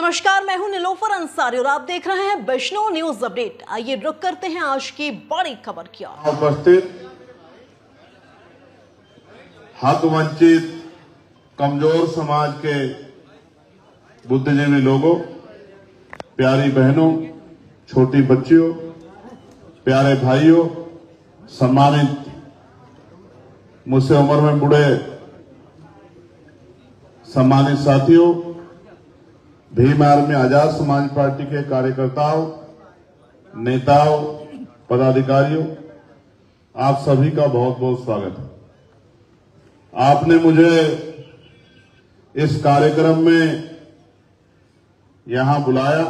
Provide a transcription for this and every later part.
नमस्कार, मैं हूं निलोफर अंसारी और आप देख रहे हैं वैष्णव न्यूज अपडेट। आइए रुक करते हैं आज की बड़ी खबर की ओर। उपस्थित हक वंचित कमजोर समाज के बुद्धिजीवी लोगों, प्यारी बहनों, छोटी बच्चियों, प्यारे भाइयों, सम्मानित मुझसे उम्र में बूढ़े सम्मानित साथियों, भीम आर्मी आजाद समाज पार्टी के कार्यकर्ताओं, नेताओं, पदाधिकारियों, आप सभी का बहुत बहुत स्वागत है। आपने मुझे इस कार्यक्रम में यहां बुलाया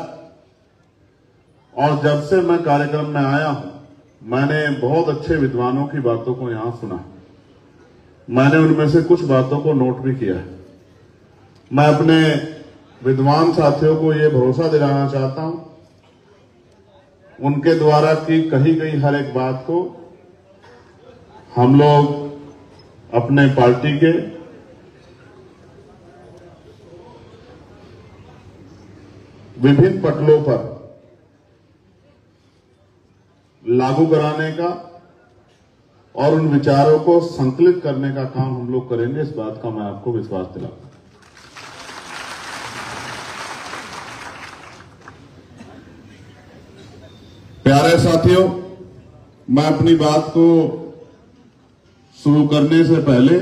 और जब से मैं कार्यक्रम में आया हूं, मैंने बहुत अच्छे विद्वानों की बातों को यहां सुना। मैंने उनमें से कुछ बातों को नोट भी किया है। मैं अपने विद्वान साथियों को ये भरोसा दिलाना चाहता हूं, उनके द्वारा की कही गई हर एक बात को हम लोग अपने पार्टी के विभिन्न पटलों पर लागू कराने का और उन विचारों को संकलित करने का काम हम लोग करेंगे। इस बात का मैं आपको विश्वास दिलाता हूं। प्यारे साथियों, मैं अपनी बात को शुरू करने से पहले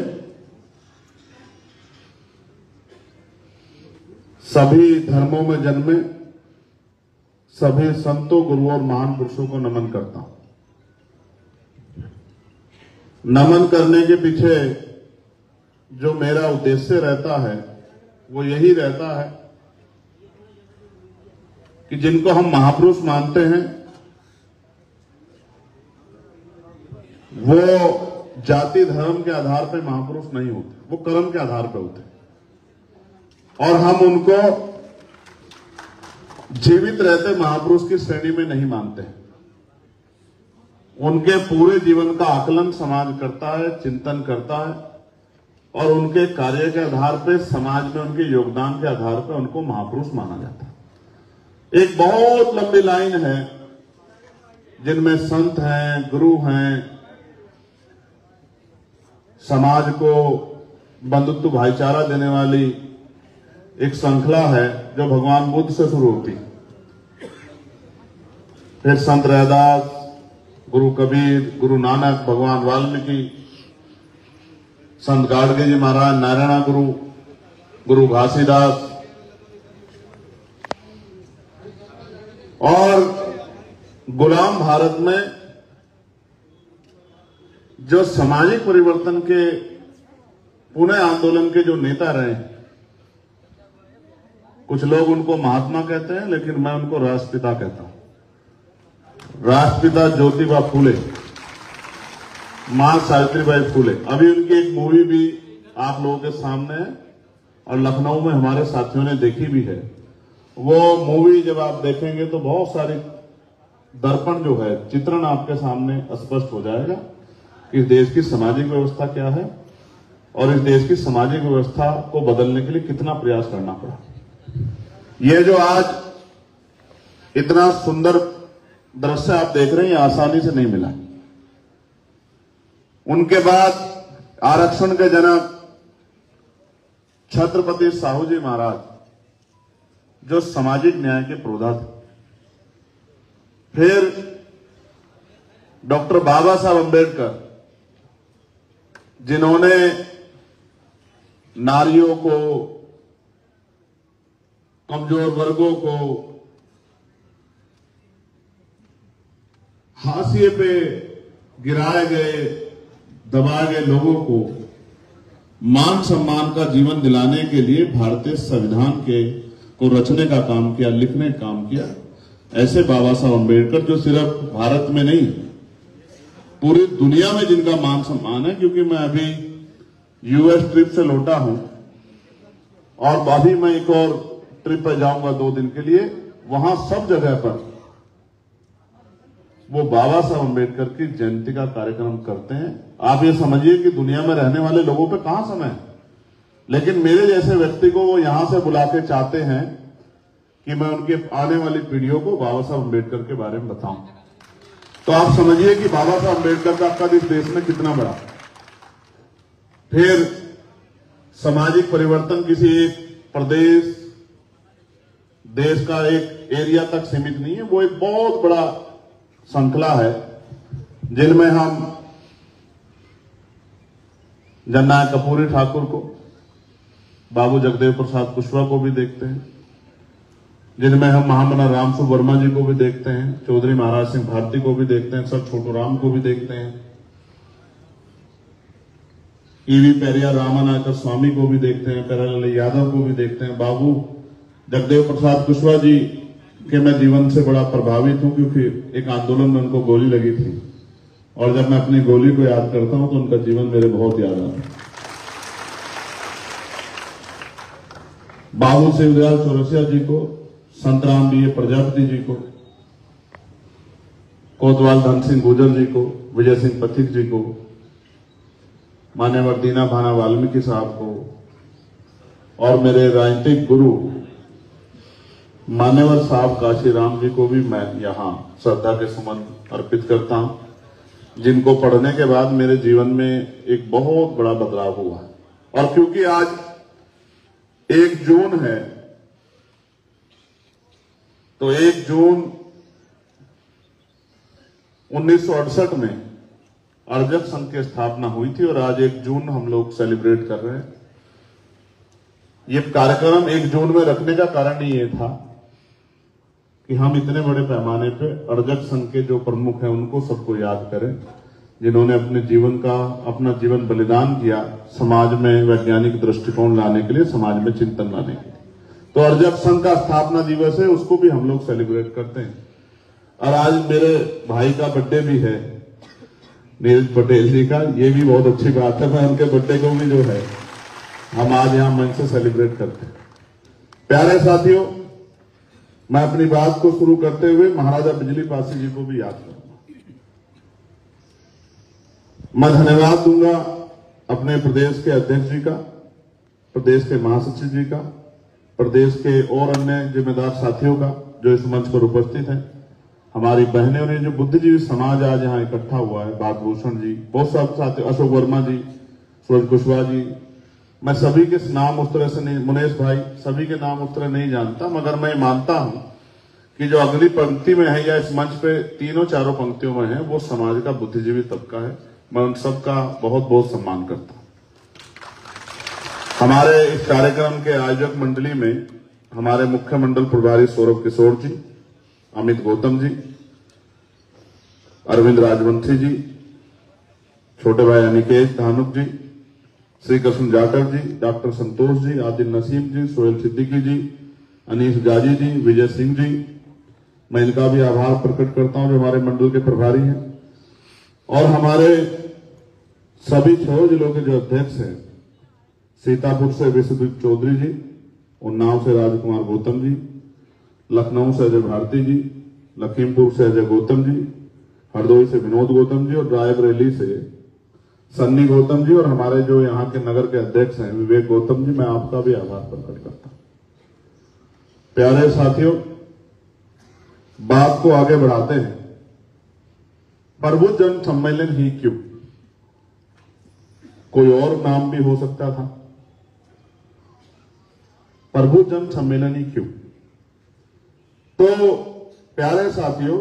सभी धर्मों में जन्मे सभी संतों, गुरुओं और महान पुरुषों को नमन करता हूं। नमन करने के पीछे जो मेरा उद्देश्य रहता है वो यही रहता है कि जिनको हम महापुरुष मानते हैं वो जाति धर्म के आधार पर महापुरुष नहीं होते, वो कर्म के आधार पर होते और हम उनको जीवित रहते महापुरुष की श्रेणी में नहीं मानते हैं। उनके पूरे जीवन का आकलन समाज करता है, चिंतन करता है और उनके कार्य के आधार पर, समाज में उनके योगदान के आधार पर उनको महापुरुष माना जाता है। एक बहुत लंबी लाइन है जिनमें संत हैं, गुरु हैं, समाज को बंधुत्व भाईचारा देने वाली एक श्रृंखला है जो भगवान बुद्ध से शुरू होती, फिर संत रैदास, गुरु कबीर, गुरु नानक, भगवान वाल्मीकि, संत गाडगे जी महाराज, नारायण गुरु, गुरु घासीदास और गुलाम भारत में जो सामाजिक परिवर्तन के पुनः आंदोलन के जो नेता रहे, कुछ लोग उनको महात्मा कहते हैं लेकिन मैं उनको राष्ट्रपिता कहता हूं। राष्ट्रपिता ज्योतिबा फूले, मां सावित्रीबाई फूले। अभी उनकी एक मूवी भी आप लोगों के सामने है और लखनऊ में हमारे साथियों ने देखी भी है। वो मूवी जब आप देखेंगे तो बहुत सारी दर्पण जो है, चित्रण आपके सामने स्पष्ट हो जाएगा कि इस देश की सामाजिक व्यवस्था क्या है और इस देश की सामाजिक व्यवस्था को बदलने के लिए कितना प्रयास करना पड़ा। ये जो आज इतना सुंदर दृश्य आप देख रहे हैं, ये आसानी से नहीं मिला। उनके बाद आरक्षण के जनक छत्रपति साहू जी महाराज जो सामाजिक न्याय के पुरोधा थे, फिर डॉक्टर बाबा साहब अम्बेडकर जिन्होंने नारियों को, कमजोर वर्गों को, हाशिए पे गिराए गए, दबाए गए लोगों को मान सम्मान का जीवन दिलाने के लिए भारतीय संविधान को रचने का काम किया, लिखने का काम किया। ऐसे बाबा साहब अम्बेडकर जो सिर्फ भारत में नहीं पूरी दुनिया में जिनका मान सम्मान है, क्योंकि मैं अभी यूएस ट्रिप से लौटा हूं और अभी मैं एक और ट्रिप पर जाऊंगा 2 दिन के लिए। वहां सब जगह पर वो बाबा साहब अम्बेडकर की जयंती का कार्यक्रम करते हैं। आप ये समझिए कि दुनिया में रहने वाले लोगों पे कहां समय है, लेकिन मेरे जैसे व्यक्ति को वो यहां से बुला के चाहते हैं कि मैं उनके आने वाली पीढ़ियों को बाबा साहब अम्बेडकर के बारे में बताऊं। तो आप समझिए कि बाबा साहब अम्बेडकर का कद इस देश में कितना बड़ा। फिर सामाजिक परिवर्तन किसी एक प्रदेश, देश का एक एरिया तक सीमित नहीं है, वो एक बहुत बड़ा श्रृंखला है जिनमें हम जननायक कर्पूरी ठाकुर को, बाबू जगदेव प्रसाद कुशवाहा को भी देखते हैं, जिनमें हम महामना रामसु वर्मा जी को भी देखते हैं, चौधरी महाराज सिंह भारती को भी देखते हैं, सर छोटू राम को भी देखते हैं, ईवी पेरिया रामानायकर स्वामी को भी देखते हैं, प्यारेलाल यादव को भी देखते हैं। बाबू जगदेव प्रसाद कुशवाहा जी के मैं जीवन से बड़ा प्रभावित हूं, क्योंकि एक आंदोलन में उनको गोली लगी थी और जब मैं अपनी गोली को याद करता हूं तो उनका जीवन मेरे बहुत याद आता है। बाबू शिवदयाल चौरसिया जी को, संतराम बी ए प्रजापति जी को, कोतवाल धन सिंह गुर्जर जी को, विजय सिंह पथिक जी को, मान्यवर दीना भाना वाल्मीकि साहब को और मेरे राजनीतिक गुरु मान्यवर साहब काशीराम जी को भी मैं यहां श्रद्धा के सुमन अर्पित करता हूं, जिनको पढ़ने के बाद मेरे जीवन में एक बहुत बड़ा बदलाव हुआ। और क्योंकि आज 1 जून है, तो 1 जून 1968 में अर्जक संघ की स्थापना हुई थी और आज 1 जून हम लोग सेलिब्रेट कर रहे हैं। ये कार्यक्रम 1 जून में रखने का कारण ही ये था कि हम इतने बड़े पैमाने पे अर्जक संघ के जो प्रमुख हैं उनको सबको याद करें, जिन्होंने अपना जीवन बलिदान किया समाज में वैज्ञानिक दृष्टिकोण लाने के लिए, समाज में चिंतन लाने के लिए। तो अर्जक संघ का स्थापना दिवस है, उसको भी हम लोग सेलिब्रेट करते हैं। और आज मेरे भाई का बर्थडे भी है, नीरज पटेल जी का, ये भी बहुत अच्छी बात है। मैं उनके बर्थडे को भी जो है हम आज यहां मंच से सेलिब्रेट करते हैं। प्यारे साथियों, मैं अपनी बात को शुरू करते हुए महाराजा बिजली पासी जी को भी याद करूंगा। मैं धन्यवाद दूंगा अपने प्रदेश के अध्यक्ष जी का, प्रदेश के महासचिव जी का, प्रदेश के और अन्य जिम्मेदार साथियों का जो इस मंच पर उपस्थित हैं, हमारी बहनें और ये जो बुद्धिजीवी समाज आज यहाँ इकट्ठा हुआ है, बागभूषण जी, बहुत सारे साथी, अशोक वर्मा जी, सूरज कुशवाहा जी, मैं सभी के नाम उस तरह से नहीं, मुनेश भाई, सभी के नाम उस तरह नहीं जानता, मगर मैं मानता हूं कि जो अगली पंक्ति में है या इस मंच पे तीनों चारों पंक्तियों में है, वो समाज का बुद्धिजीवी तबका है। मैं उन सबका बहुत बहुत सम्मान करता हूं। हमारे इस कार्यक्रम के आयोजक मंडली में हमारे मुख्य मंडल प्रभारी सौरभ किशोर जी, अमित गौतम जी, अरविंद राजवंशी जी, छोटे भाई अनिकेश धानुक जी, श्री कृष्ण जाटव जी, डॉक्टर संतोष जी, आदिल नसीम जी, सोहेल सिद्दीकी जी, अनीस गाजी जी, विजय सिंह जी, मैं इनका भी आभार प्रकट करता हूं जो हमारे मंडल के प्रभारी हैं। और हमारे सभी 6 जिलों के जो अध्यक्ष हैं, सीतापुर से विश्वदीप चौधरी जी, उन्नाव से राजकुमार गौतम जी, लखनऊ से अजय भारती जी, लखीमपुर से अजय गौतम जी, हरदोई से विनोद गौतम जी और रायबरेली से सन्नी गौतम जी, और हमारे जो यहाँ के नगर के अध्यक्ष हैं विवेक गौतम जी, मैं आपका भी आभार प्रकट करता हूं। प्यारे साथियों, बात को आगे बढ़ाते हैं। प्रबुद्ध जन सम्मेलन ही क्यों? कोई और नाम भी हो सकता था। प्रबुद्ध जन सम्मेलन ही क्यों? तो प्यारे साथियों,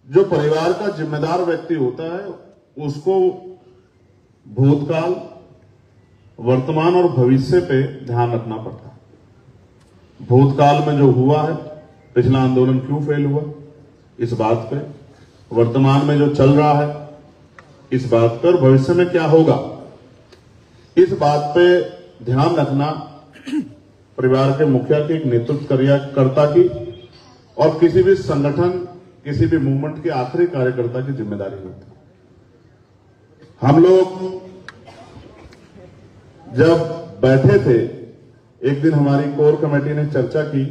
जो परिवार का जिम्मेदार व्यक्ति होता है उसको भूतकाल, वर्तमान और भविष्य पे ध्यान रखना पड़ता है। भूतकाल में जो हुआ है, पिछला आंदोलन क्यों फेल हुआ, इस बात पे, वर्तमान में जो चल रहा है इस बात पर, भविष्य में क्या होगा इस बात पे ध्यान रखना परिवार के मुखिया की, एक नेतृत्वकर्ता की और किसी भी संगठन, किसी भी मूवमेंट के आखिरी कार्यकर्ता की जिम्मेदारी होती है। हम लोग जब बैठे थे, एक दिन हमारी कोर कमेटी ने चर्चा की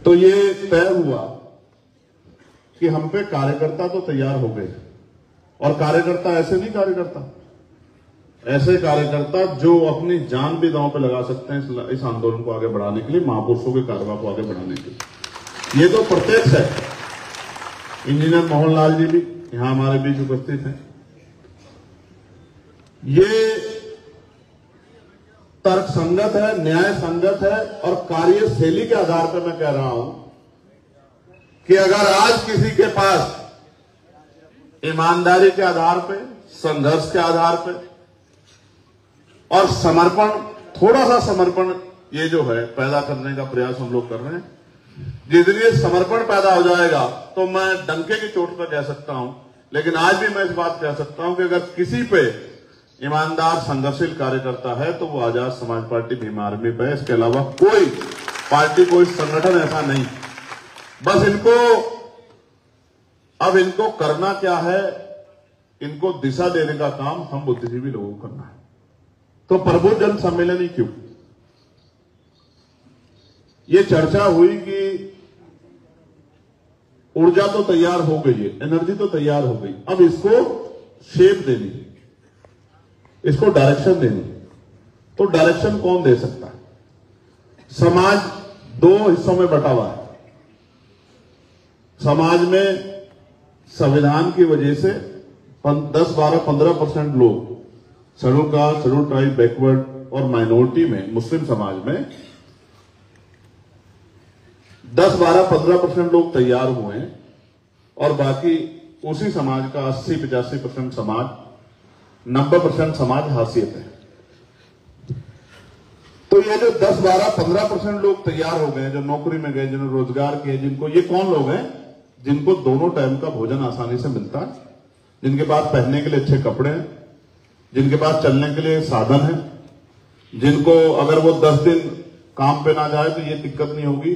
तो ये तय हुआ कि हम पे कार्यकर्ता तो तैयार हो गए, और कार्यकर्ता ऐसे नहीं, कार्यकर्ता ऐसे कार्यकर्ता जो अपनी जान भी दांव पे लगा सकते हैं इस आंदोलन को आगे बढ़ाने के लिए, महापुरुषों के कारवा को आगे बढ़ाने के लिए। ये तो प्रत्यक्ष है। इंजीनियर मोहनलाल जी भी यहां हमारे बीच उपस्थित हैं। ये तर्क संगत है, न्याय संगत है, और कार्यशैली के आधार पर मैं कह रहा हूं कि अगर आज किसी के पास ईमानदारी के आधार पे, संघर्ष के आधार पे और समर्पण, थोड़ा सा समर्पण ये जो है पैदा करने का प्रयास हम लोग कर रहे हैं, जिस दिन ये समर्पण पैदा हो जाएगा तो मैं डंके की चोट पर कह सकता हूं, लेकिन आज भी मैं इस बात कह सकता हूं कि अगर किसी पे ईमानदार संघर्षशील कार्यकर्ता है तो वो आजाद समाज पार्टी भीम आर्मी पे है। इसके अलावा कोई पार्टी, कोई संगठन ऐसा नहीं। बस इनको करना क्या है, इनको दिशा देने का काम हम बुद्धिजीवी लोगों को करना है। तो प्रबुद्ध जन सम्मेलन ही क्यों? ये चर्चा हुई कि ऊर्जा तो तैयार हो गई है, एनर्जी तो तैयार हो गई, अब इसको शेप देनी, इसको डायरेक्शन देनी। तो डायरेक्शन कौन दे सकता है? समाज दो हिस्सों में बटा हुआ है। समाज में संविधान की वजह से 10, 12, 15% लोग schedule caste, schedule tribe, backward और माइनॉरिटी में, मुस्लिम समाज में 10, 12, 15% लोग तैयार हुए हैं, और बाकी उसी समाज का 80-85% समाज, 90% समाज हाशियत है। तो ये जो 10, 12, 15% लोग तैयार हो गए, जो नौकरी में गए, जिन्होंने रोजगार किए, जिनको, ये कौन लोग हैं? जिनको दोनों टाइम का भोजन आसानी से मिलता है, जिनके पास पहनने के लिए अच्छे कपड़े हैं, जिनके पास चलने के लिए साधन है, जिनको अगर वो 10 दिन काम पे ना जाए तो ये दिक्कत नहीं होगी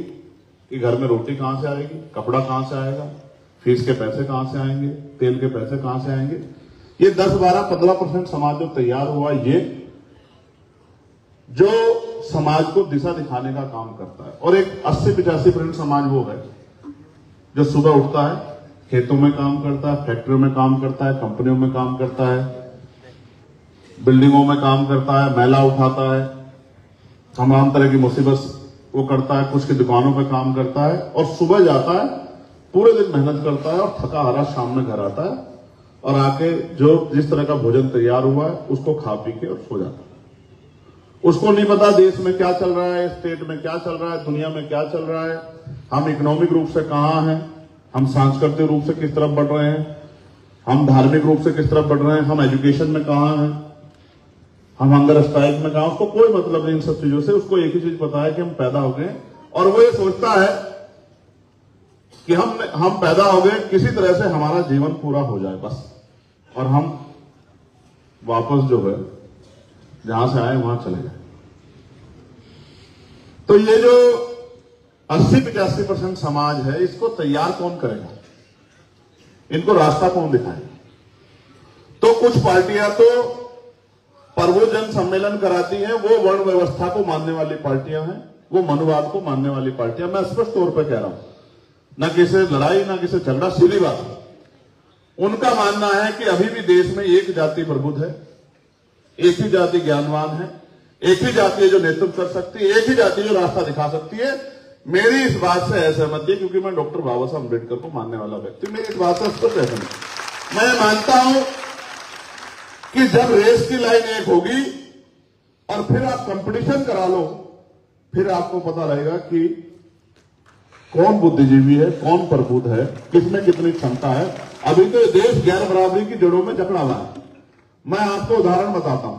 कि घर में रोटी कहां से आएगी, कपड़ा कहां से आएगा, फीस के पैसे कहां से आएंगे, तेल के पैसे कहां से आएंगे। ये 10, 12, 15% समाज जो तैयार हुआ, ये जो समाज को दिशा दिखाने का काम करता है। और एक 80-85% समाज वो है जो सुबह उठता है, खेतों में काम करता है, फैक्ट्रियों में काम करता है, कंपनियों में काम करता है, बिल्डिंगों में काम करता है, मैला उठाता है, तमाम तरह की मुसीबत वो करता है, कुछ की दुकानों पे काम करता है, और सुबह जाता है, पूरे दिन मेहनत करता है, और थका हारा शाम में घर आता है, और आके जो जिस तरह का भोजन तैयार हुआ है उसको खा पी के और सो जाता है। उसको नहीं पता देश में क्या चल रहा है, स्टेट में क्या चल रहा है, दुनिया में क्या चल रहा है, हम इकोनॉमिक रूप से कहां हैं, हम सांस्कृतिक रूप से किस तरफ बढ़ रहे हैं, हम धार्मिक रूप से किस तरफ बढ़ रहे हैं, हम एजुकेशन में कहां हैं, हम हंगर स्ट्राइक में कहां। उसको कोई मतलब नहीं इन सब चीजों से। उसको एक ही चीज पता है कि हम पैदा हो गए, और वो ये सोचता है कि हम पैदा हो गए, किसी तरह से हमारा जीवन पूरा हो जाए बस, और हम वापस जो है जहां से आए वहां चले जाए। तो ये जो 80-85% समाज है, इसको तैयार कौन करेगा? इनको रास्ता कौन दिखाएगा? तो कुछ पार्टियां तो प्रबुद्ध जन सम्मेलन कराती हैं, वो वर्ण व्यवस्था को मानने वाली पार्टियां हैं, वो मनुवाद को मानने वाली पार्टियां। मैं स्पष्ट तौर पर कह रहा हूं, ना किसी लड़ाई, ना किसी झगड़ा, सीधी बात। उनका मानना है कि अभी भी देश में एक जाति प्रबुद्ध है, एक ही जाति ज्ञानवान है, एक ही जाति है जो नेतृत्व कर सकती है, एक ही जाति जो रास्ता दिखा सकती है। मेरी इस बात से असहमति है, क्योंकि मैं डॉक्टर बाबा साहब अम्बेडकर को मानने वाला व्यक्ति, मेरी इस बात से स्पष्ट असहमति। मैं मानता हूं कि जब रेस की लाइन एक होगी और फिर आप कंपटीशन करा लो, फिर आपको पता रहेगा कि कौन बुद्धिजीवी है, कौन प्रबुद्ध है, किसमें कितनी क्षमता है। अभी तो देश गैर बराबरी की जड़ों में जकड़ा हुआ है। मैं आपको उदाहरण बताता हूं,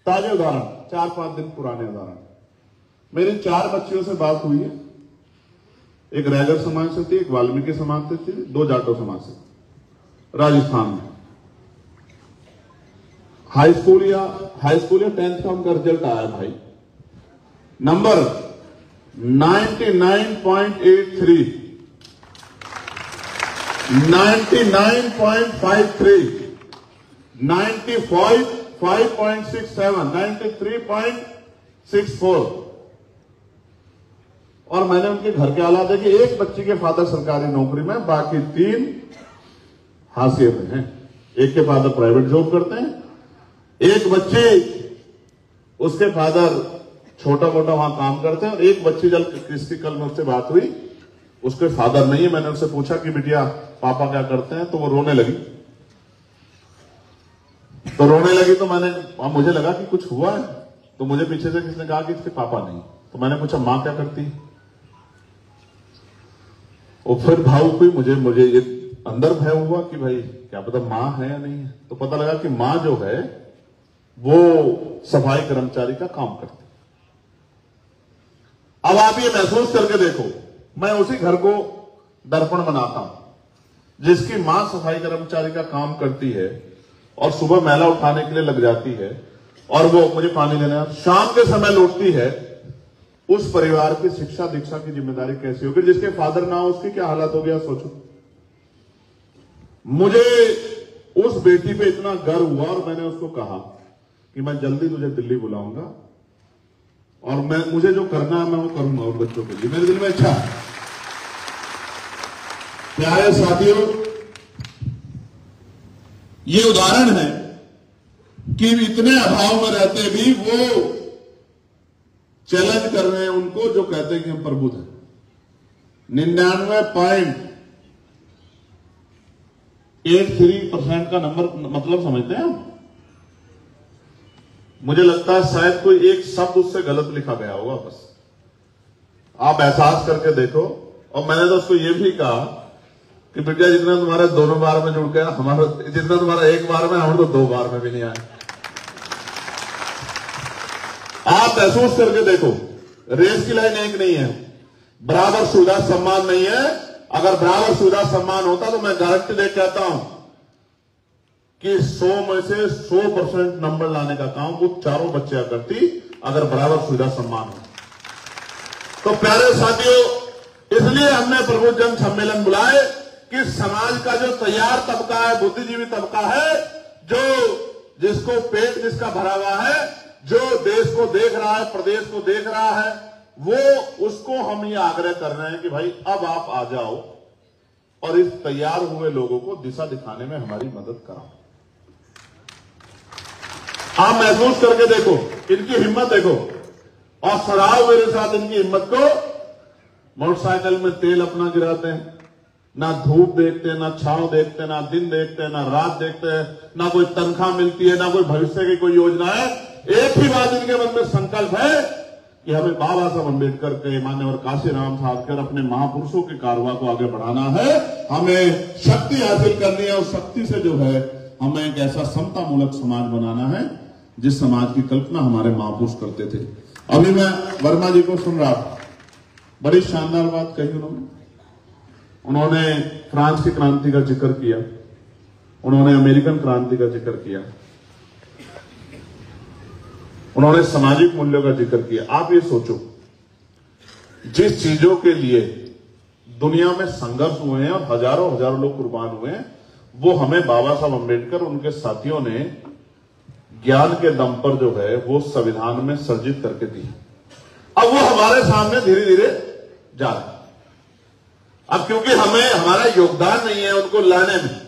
ताजे उदाहरण, 4-5 दिन पुराने उदाहरण। मेरी 4 बच्चियों से बात हुई है, एक रैगर समाज से थी, एक वाल्मीकि समाज से थी, 2 जाटो समाज से, राजस्थान में। हाई स्कूल या 10th का उनका रिजल्ट आया भाई, नंबर 99.83, 99.53, 95.67, 93.64, और मैंने उनके घर के हालात देखे। एक बच्ची के फादर सरकारी नौकरी में, बाकी 3 हाशिए में हैं। एक के फादर प्राइवेट जॉब करते हैं, एक बच्ची उसके फादर छोटा मोटा वहां काम करते हैं, और एक बच्ची जब किसकी कल मुझसे बात हुई, उसके फादर नहीं है। मैंने उससे पूछा कि बिटिया पापा क्या करते हैं, तो वो रोने लगी। तो मुझे लगा कि कुछ हुआ है, तो मुझे पीछे से किसने कहा कि इसके पापा नहीं। तो मैंने पूछा मां क्या करती है, और फिर भावुक हुई। मुझे ये अंदर भय हुआ कि भाई क्या पता मां है या नहीं है। तो पता लगा कि मां जो है वो सफाई कर्मचारी का काम करती। अब आप ये महसूस करके देखो, मैं उसी घर को दर्पण बनाता हूं जिसकी मां सफाई कर्मचारी का काम करती है और सुबह मैला उठाने के लिए लग जाती है, और वो मुझे पानी देना, शाम के समय लौटती है। उस परिवार की शिक्षा दीक्षा की जिम्मेदारी कैसी होगी? जिसके फादर ना हो उसकी क्या हालत हो गया, सोचो। मुझे उस बेटी पे इतना गर्व हुआ, और मैंने उसको कहा कि मैं जल्दी तुझे दिल्ली बुलाऊंगा, और मुझे जो करना है मैं वो करूंगा उन बच्चों के लिए। मेरे दिल में अच्छा है। प्यारे साथियों, ये उदाहरण है कि इतने अभाव में रहते भी वो चैलेंज कर रहे हैं उनको जो कहते हैं कि हम प्रबुद्ध हैं। 99.83% का नंबर मतलब समझते हैं हम? मुझे लगता है शायद कोई एक शब्द उससे गलत लिखा गया होगा, बस आप एहसास करके देखो। और मैंने तो उसको ये भी कहा कि बेटा जितना तुम्हारे दोनों बार में जुड़ गया, हमारा जितना तुम्हारा एक बार में, हमारे तो 2 बार में भी नहीं आए। आप महसूस करके देखो, रेस की लाइन एक नहीं है, बराबर सुविधा सम्मान नहीं है। अगर बराबर सुविधा सम्मान होता तो मैं गारंटी दे कहता हूं कि 100 में से 100% नंबर लाने का काम वो चारों बच्चियां करती, अगर बराबर सुविधा सम्मान हो। तो प्यारे साथियों, इसलिए हमने प्रबुद्ध जन सम्मेलन बुलाए कि समाज का जो तैयार तबका है, बुद्धिजीवी तबका है, जो जिसको पेट जिसका भरा हुआ है, जो देश को देख रहा है, प्रदेश को देख रहा है, वो उसको हम ये आग्रह कर रहे हैं कि भाई अब आप आ जाओ और इस तैयार हुए लोगों को दिशा दिखाने में हमारी मदद कराओ। आप महसूस करके देखो, इनकी हिम्मत देखो, और सराहो मेरे साथ इनकी हिम्मत को। मोटरसाइकिल में तेल अपना गिराते हैं, ना धूप देखते हैं, ना छांव देखते हैं, ना दिन देखते हैं, ना रात देखते हैं, ना कोई तनख्वाह मिलती है, ना कोई भविष्य की कोई योजना है। एक ही बात इनके मन में संकल्प है कि हमें बाबा साहब अम्बेडकर के, मान्यवर काशीराम साहब के, अपने महापुरुषों के कारवा को आगे बढ़ाना है। हमें शक्ति हासिल करनी है, और शक्ति से जो है हमें एक ऐसा समता मूलक समाज बनाना है जिस समाज की कल्पना हमारे महापुरुष करते थे। अभी मैं वर्मा जी को सुन रहा था, बड़ी शानदार बात कही उन्होंने फ्रांस की क्रांति का जिक्र किया, उन्होंने अमेरिकन क्रांति का जिक्र किया, उन्होंने सामाजिक मूल्यों का जिक्र किया। आप ये सोचो, जिस चीजों के लिए दुनिया में संघर्ष हुए हैं और हजारों हजारों लोग कुर्बान हुए हैं, वो हमें बाबा साहब अम्बेडकर उनके साथियों ने ज्ञान के दम पर जो है वो संविधान में सर्जित करके दी। अब वो हमारे सामने धीरे धीरे जा रहा है। अब क्योंकि हमें हमारा योगदान नहीं है उनको लाने में,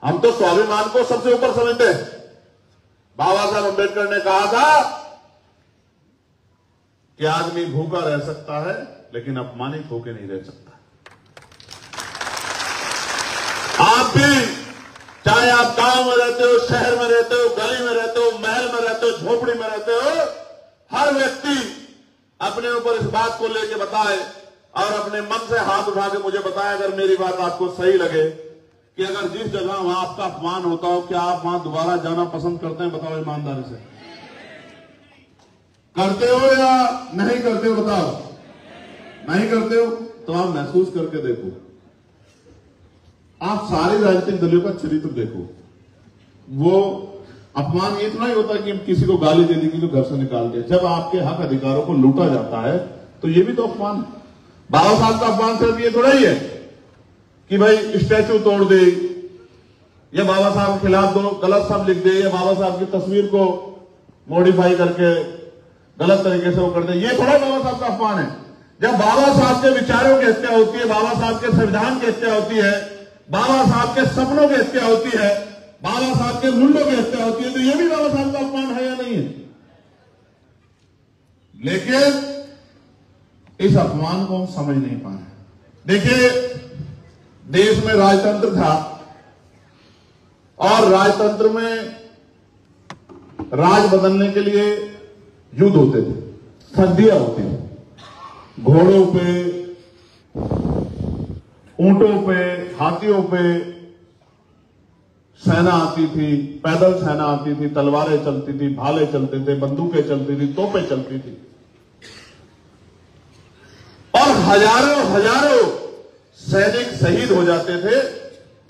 हम तो स्वाभिमान को सबसे ऊपर समझते हैं। बाबा साहब अम्बेडकर ने कहा था कि आदमी भूखा रह सकता है लेकिन अपमानित होकर नहीं रह सकता। आप भी, चाहे आप गांव में रहते हो, शहर में रहते हो, गली में रहते हो, महल में रहते हो, झोपड़ी में रहते हो, हर व्यक्ति अपने ऊपर इस बात को लेकर बताए और अपने मन से हाथ उठा के मुझे बताए, अगर मेरी बात आपको सही लगे, कि अगर जिस जगह वहां आपका अपमान होता हो, क्या आप वहां दोबारा जाना पसंद करते हैं? बताओ ईमानदारी से, करते हो या नहीं करते हो? बताओ, नहीं करते हो तो आप महसूस करके देखो। आप सारे राजनीतिक दलों का चरित्र देखो। वो अपमान ये तो नहीं होता कि हम किसी को गाली दे देंगे तो घर से निकाल दे। जब आपके हक अधिकारों को लूटा जाता है तो ये भी तो अपमान है। बाबा साहब का अपमान सिर्फ ये थोड़ा ही है कि भाई स्टैचू तोड़ दे, या बाबा साहब के खिलाफ दोनों गलत शब्द लिख दे, या बाबा साहब की तस्वीर को मॉडिफाई करके गलत तरीके से वो कर दे। ये थोड़ा बाबा साहब का अपमान है। जब बाबा साहब के विचारों की हत्या होती है, बाबा साहब के संविधान की हत्या होती है, बाबा साहब के सपनों की हत्या होती है, बाबा साहब के मूल्यों की हत्या होती है, तो यह भी बाबा साहब का अपमान है या नहीं है? लेकिन इस अपमान को हम समझ नहीं पा रहे। देखिए, देश में राजतंत्र था और राजतंत्र में राज बदलने के लिए युद्ध होते थे, संधियां होती थी। घोड़ों पे, ऊंटों पे, हाथियों पे सेना आती थी, पैदल सेना आती थी, तलवारें चलती थी, भाले चलते थे, बंदूकें चलती थी, तोपें चलती थी और हजारों हजारों सैनिक शहीद हो जाते थे,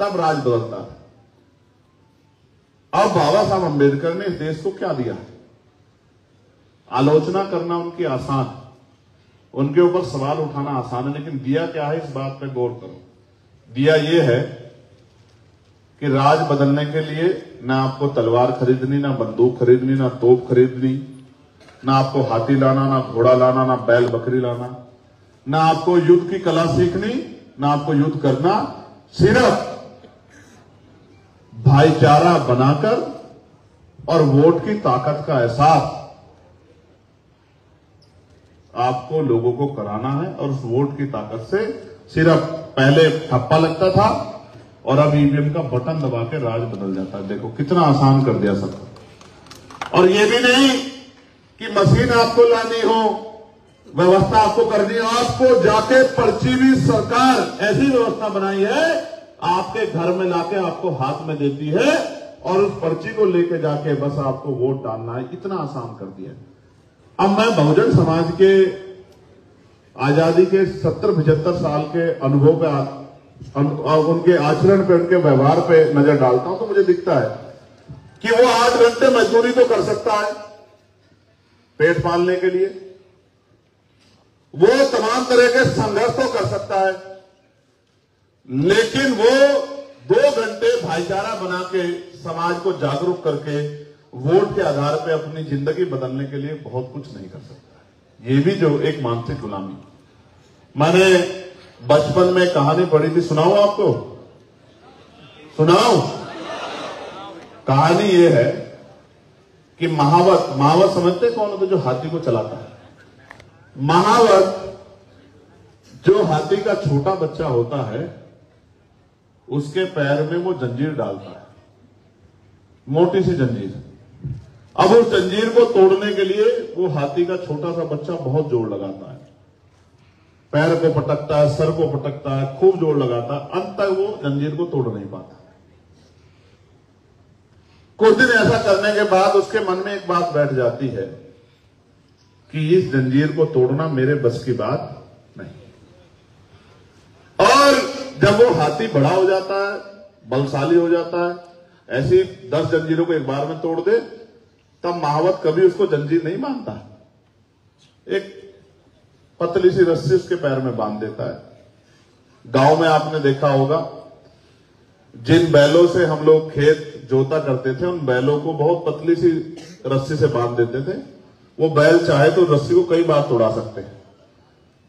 तब राज बदलता था। अब बाबा साहब अंबेडकर ने इस देश को क्या दिया? आलोचना करना उनकी आसान, उनके ऊपर सवाल उठाना आसान है, लेकिन दिया क्या है इस बात पे गौर करो। दिया यह है कि राज बदलने के लिए ना आपको तलवार खरीदनी, ना बंदूक खरीदनी, ना तोप खरीदनी, ना आपको हाथी लाना, ना घोड़ा लाना, ना बैल बकरी लाना, ना आपको युद्ध की कला सीखनी, ना आपको युद्ध करना। सिर्फ भाईचारा बनाकर और वोट की ताकत का एहसास आपको लोगों को कराना है। और उस वोट की ताकत से सिर्फ पहले ठप्पा लगता था और अब ईवीएम का बटन दबा के राज बदल जाता है। देखो कितना आसान कर दिया सबको। और ये भी नहीं कि मशीन आपको लानी हो, व्यवस्था आपको करनी हो, आपको जाके पर्ची भी सरकार ऐसी व्यवस्था बनाई है, आपके घर में लाके आपको हाथ में देती है और उस पर्ची को लेके जाके बस आपको वोट डालना है। इतना आसान कर दिया। अब मैं बहुजन समाज के आजादी के 70-75 साल के अनुभव पे उनके आचरण पे, उनके व्यवहार पे नजर डालता हूं तो मुझे दिखता है कि वो 8 घंटे मजदूरी तो कर सकता है पेट पालने के लिए, वो तमाम तरह के संघर्ष तो कर सकता है, लेकिन वो 2 घंटे भाईचारा बना के समाज को जागरूक करके वोट के आधार पे अपनी जिंदगी बदलने के लिए बहुत कुछ नहीं कर सकता। ये भी जो एक मानसिक गुलामी। मैंने बचपन में कहानी पढ़ी थी, सुनाऊं आपको? सुनाऊं? कहानी ये है कि महावत समझते कौन होता? जो हाथी को चलाता है। महावत जो हाथी का छोटा बच्चा होता है, उसके पैर में वो जंजीर डालता है, मोटी सी जंजीर। अब उस जंजीर को तोड़ने के लिए वो हाथी का छोटा सा बच्चा बहुत जोर लगाता है, पैर को पटकता है, सर को पटकता है, खूब जोर लगाता है, अंत तक वो जंजीर को तोड़ नहीं पाता। कुछ दिन ऐसा करने के बाद उसके मन में एक बात बैठ जाती है कि इस जंजीर को तोड़ना मेरे बस की बात नहीं। और जब वो हाथी बड़ा हो जाता है, बलशाली हो जाता है, ऐसी 10 जंजीरों को एक बार में तोड़ दे, तब महावत कभी उसको जंजीर नहीं मानता, एक पतली सी रस्सी उसके पैर में बांध देता है। गांव में आपने देखा होगा, जिन बैलों से हम लोग खेत जोता करते थे, उन बैलों को बहुत पतली सी रस्सी से बांध देते थे। वो बैल चाहे तो रस्सी को कई बार तोड़ा सकते हैं,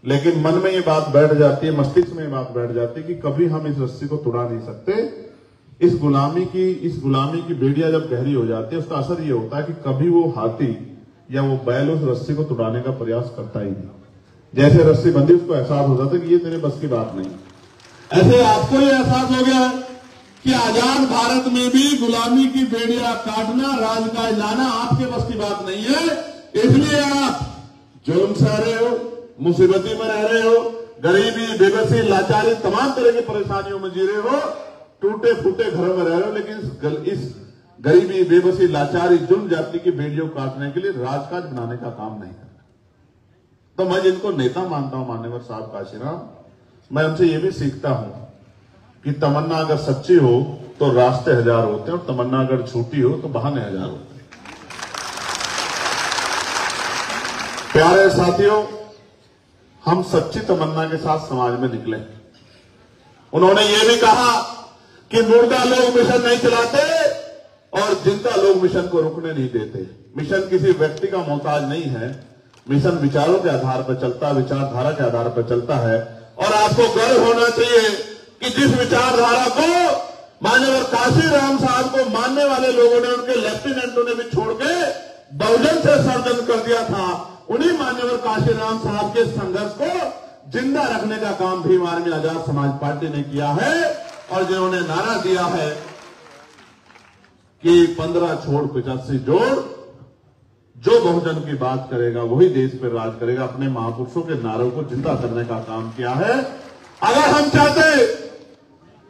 लेकिन मन में ये बात बैठ जाती है, मस्तिष्क में ये बात बैठ जाती है कि कभी हम इस रस्सी को तोड़ा नहीं सकते। इस गुलामी की बेड़िया जब गहरी हो जाती है, उसका असर ये होता है कि कभी वो हाथी या वो बैल उस रस्सी को तोड़ाने का प्रयास करता ही नहीं। जैसे रस्सी बंधी, उसको एहसास हो जाता है कि ये तेरे बस की बात नहीं। ऐसे आपको ये एहसास हो गया कि आजाद भारत में भी गुलामी की बेड़िया काटना, राजकाज लाना आपके बस की बात नहीं है। इसलिए आप जुर्म सह रहे हो, मुसीबती में रह रहे हो, गरीबी, बेबसी, लाचारी, तमाम तरह की परेशानियों में जी रहे हो, टूटे फूटे घरों में रह रहे हो, लेकिन इस गरीबी, बेबसी, लाचारी, जुर्म जाति की बेड़ियों काटने के लिए राजकाज बनाने का काम नहीं करना। तो मैं जिनको नेता मानता हूं, मान्यवर साहब काशीराम, मैं उनसे ये भी सीखता हूं कि तमन्ना अगर सच्ची हो तो रास्ते हजार होते हैं, और तमन्ना अगर झूठी हो तो बहाने हजार होते हैं। प्यारे साथियों, हम सच्ची तमन्ना के साथ समाज में निकले। उन्होंने ये भी कहा कि मुर्दा लोग मिशन नहीं चलाते और जिंदा लोग मिशन को रुकने नहीं देते। मिशन किसी व्यक्ति का मोहताज नहीं है, मिशन विचारों के आधार पर चलता है, विचारधारा के आधार पर चलता है। और आपको गर्व होना चाहिए कि जिस विचारधारा को माननीय काशीराम साहब को मानने वाले लोगों ने, उनके लेफ्टिनेंटों ने भी छोड़ के बहुजन से सर्जन कर दिया था, उन्हीं माननीय काशीराम साहब के संघर्ष को जिंदा रखने का काम भीम आर्मी आजाद समाज पार्टी ने किया है। और जिन्होंने नारा दिया है कि 15 छोड़ 85 जोड़, जो बहुजन की बात करेगा वही देश पर राज करेगा, अपने महापुरुषों के नारों को जिंदा करने का काम किया है। अगर हम चाहते,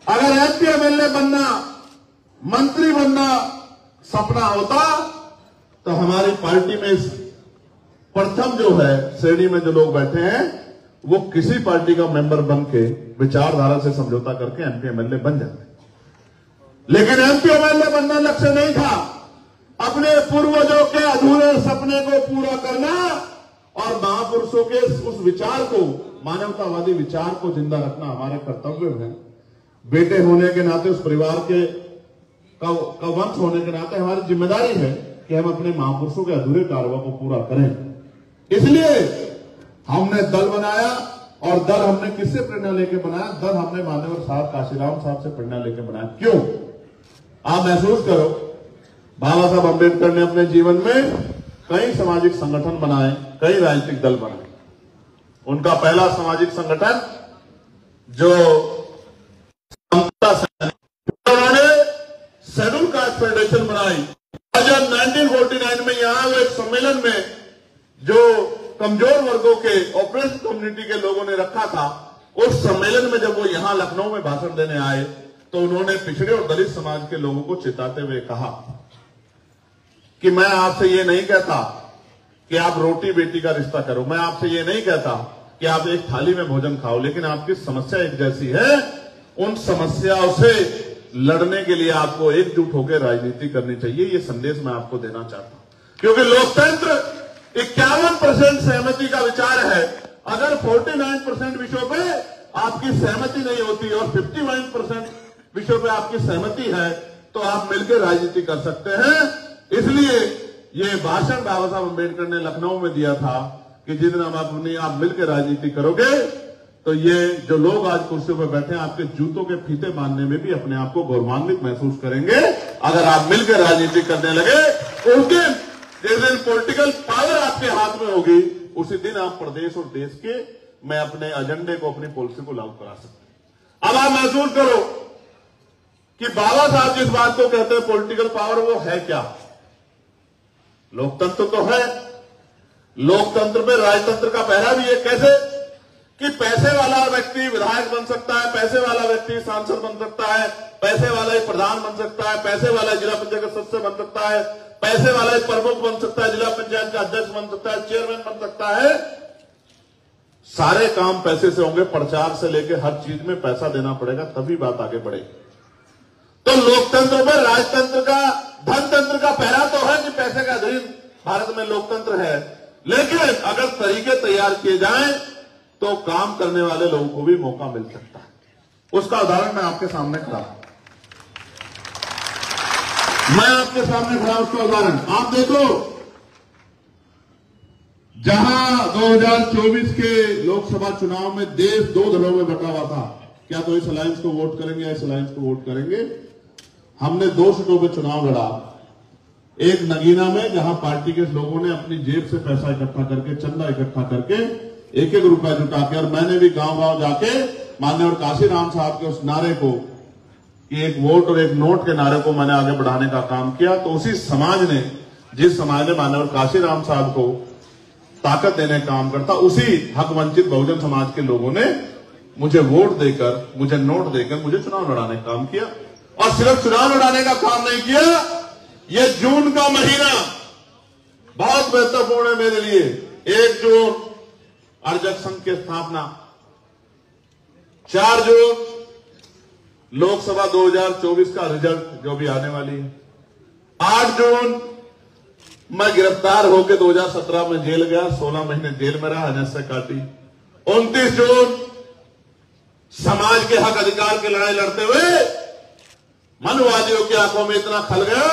अगर एमपी एमएलए बनना, मंत्री बनना सपना होता तो हमारी पार्टी में प्रथम जो है श्रेणी में जो लोग बैठे हैं वो किसी पार्टी का मेंबर बन के विचारधारा से समझौता करके एमपी एमएलए बन जाते। लेकिन एमपी एमएलए बनना लक्ष्य नहीं था, अपने पूर्वजों के अधूरे सपने को पूरा करना और महापुरुषों के उस विचार को, मानवतावादी विचार को जिंदा रखना हमारे कर्तव्य है। बेटे होने के नाते, उस परिवार के का वंश होने के नाते हमारी जिम्मेदारी है कि हम अपने महापुरुषों के अधूरे कार्यों को पूरा करें। इसलिए हमने दल बनाया, और दल हमने किससे प्रेरणा लेके बनाया? दल हमने माननीय साहब काशीराम साहब से प्रेरणा लेके बनाया। क्यों? आप महसूस करो, बाबा साहब अम्बेडकर ने अपने जीवन में कई सामाजिक संगठन बनाए, कई राजनीतिक दल बनाए। उनका पहला सामाजिक संगठन जो उन्होंने शेड्यूल कास्ट फेडरेशन बनाई। 1949 में यहां एक सम्मेलन में जो कमजोर वर्गों के, ऑपरेशन कम्युनिटी के लोगों ने रखा था, उस सम्मेलन में जब वो यहां लखनऊ में भाषण देने आए तो उन्होंने पिछड़े और दलित समाज के लोगों को चेताते हुए कहा कि मैं आपसे ये नहीं कहता कि आप रोटी बेटी का रिश्ता करो, मैं आपसे ये नहीं कहता कि आप एक थाली में भोजन खाओ, लेकिन आपकी समस्या एक जैसी है। उन समस्याओं से लड़ने के लिए आपको एकजुट होकर राजनीति करनी चाहिए। ये संदेश मैं आपको देना चाहता हूं, क्योंकि लोकतंत्र 51% सहमति का विचार है। अगर 49% विषयों पे आपकी सहमति नहीं होती और 51% विषयों पे आपकी सहमति है तो आप मिलकर राजनीति कर सकते हैं। इसलिए ये भाषण बाबा साहब अम्बेडकर ने लखनऊ में दिया था कि जिस दिन आप मिलकर राजनीति करोगे तो ये जो लोग आज कुर्सियों पर बैठे हैं, आपके जूतों के फीते बांधने में भी अपने आप को गौरवान्वित महसूस करेंगे अगर आप मिलकर राजनीति करने लगे। उस दिन, जिस दिन पॉलिटिकल पावर आपके हाथ में होगी, उसी दिन आप प्रदेश और देश के में अपने एजेंडे को, अपनी पॉलिसी को लागू करा सकते हैं। अब आप महसूस करो कि बाबा साहब जिस बात को कहते हैं पॉलिटिकल पावर, वो है क्या? लोकतंत्र तो है। लोकतंत्र में राजतंत्र का पहरा भी है। कैसे? कि पैसे वाला व्यक्ति विधायक बन सकता है, पैसे वाला व्यक्ति सांसद बन सकता है, पैसे वाला एक प्रधान बन सकता है, पैसे वाला जिला पंचायत का सदस्य बन सकता है, पैसे वाला एक प्रमुख बन सकता है, जिला पंचायत का अध्यक्ष बन सकता है, चेयरमैन बन सकता है। सारे काम पैसे से होंगे। प्रचार से लेकर हर चीज में पैसा देना पड़ेगा, तभी बात आगे बढ़ेगी। तो लोकतंत्र में राजतंत्र का, धनतंत्र का पहरा तो है कि पैसे का अधीन भारत में लोकतंत्र है, लेकिन अगर तरीके तैयार किए जाएं तो काम करने वाले लोगों को भी मौका मिल सकता है। उसका उदाहरण मैं आपके सामने खड़ा हूं। मैं आपके सामने खड़ा, उसका उदाहरण आप देखो। जहां 2024 के लोकसभा चुनाव में देश 2 दलों में बटा हुआ था, क्या तो इस अलायंस को वोट करेंगे या इस अलायंस को वोट करेंगे। हमने 2 सीटों पे चुनाव लड़ा। एक नगीना में, जहां पार्टी के लोगों ने अपनी जेब से पैसा इकट्ठा करके, चंदा इकट्ठा करके, 1-1 रुपया जुटा के, और मैंने भी गांव-गांव जाके माननीय काशीराम साहब के उस नारे को, कि एक वोट और एक नोट के नारे को मैंने आगे बढ़ाने का काम किया। तो उसी समाज ने, जिस समाज ने माननीय काशीराम साहब को ताकत देने का काम करता, उसी हक वंचित बहुजन समाज के लोगों ने मुझे वोट देकर, मुझे नोट देकर मुझे चुनाव लड़ाने का काम किया। और सिर्फ चुनाव लड़ाने का काम नहीं किया, ये जून का महीना बहुत महत्वपूर्ण है मेरे लिए। 1 जून अर्जक संघ की स्थापना, 4 जून लोकसभा 2024 का रिजल्ट जो भी आने वाली है, 8 जून मैं गिरफ्तार होकर 2017 में जेल गया, 16 महीने जेल में रहा, एनएसए काटी। 29 जून समाज के हक अधिकार की लड़ाई लड़ते हुए मनवादियों की आंखों में इतना खल गया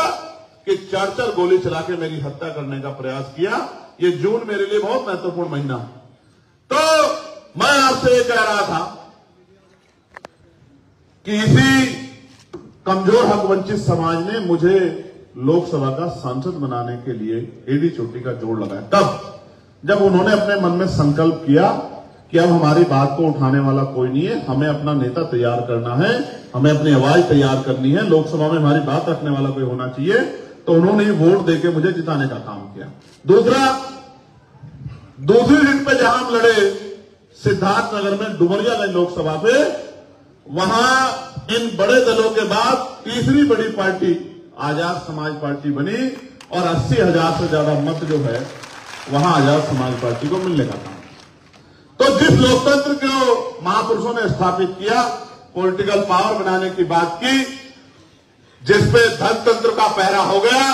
कि 4 गोली चला के मेरी हत्या करने का प्रयास किया। ये जून मेरे लिए बहुत महत्वपूर्ण महीना। तो मैं आपसे ये कह रहा था कि इसी कमजोर हक वंचित समाज ने मुझे लोकसभा का सांसद बनाने के लिए एडी चोटी का जोड़ लगाया। तब जब उन्होंने अपने मन में संकल्प किया कि अब हमारी बात को उठाने वाला कोई नहीं है, हमें अपना नेता तैयार करना है, हमें अपनी आवाज तैयार करनी है, लोकसभा में हमारी बात रखने वाला कोई होना चाहिए, तो उन्होंने वोट देके मुझे जिताने का काम किया। दूसरी सीट पे जहां हम लड़े, सिद्धार्थनगर में डुमरियागंज लोकसभा पे, वहां इन बड़े दलों के बाद तीसरी बड़ी पार्टी आजाद समाज पार्टी बनी और 80,000 से ज्यादा मत जो है वहां आजाद समाज पार्टी को मिलने का काम। तो जिस लोकतंत्र को महापुरुषों ने स्थापित किया, पॉलिटिकल पावर बनाने की बात की, जिसपे धनतंत्र का पहरा हो गया,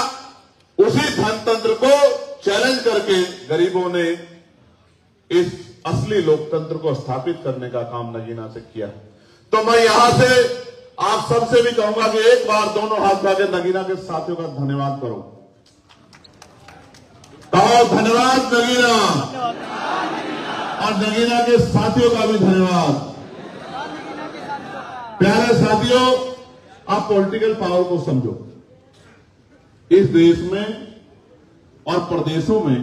उसी धनतंत्र को चैलेंज करके गरीबों ने इस असली लोकतंत्र को स्थापित करने का काम नगीना से किया। तो मैं यहां से आप सबसे भी कहूंगा कि एक बार दोनों हाथ उठा के नगीना के साथियों का धन्यवाद करो। कहो धन्यवाद नगीना, और नगीना के साथियों का भी धन्यवाद। प्यारे साथियों, आप पॉलिटिकल पावर को समझो। इस देश में और प्रदेशों में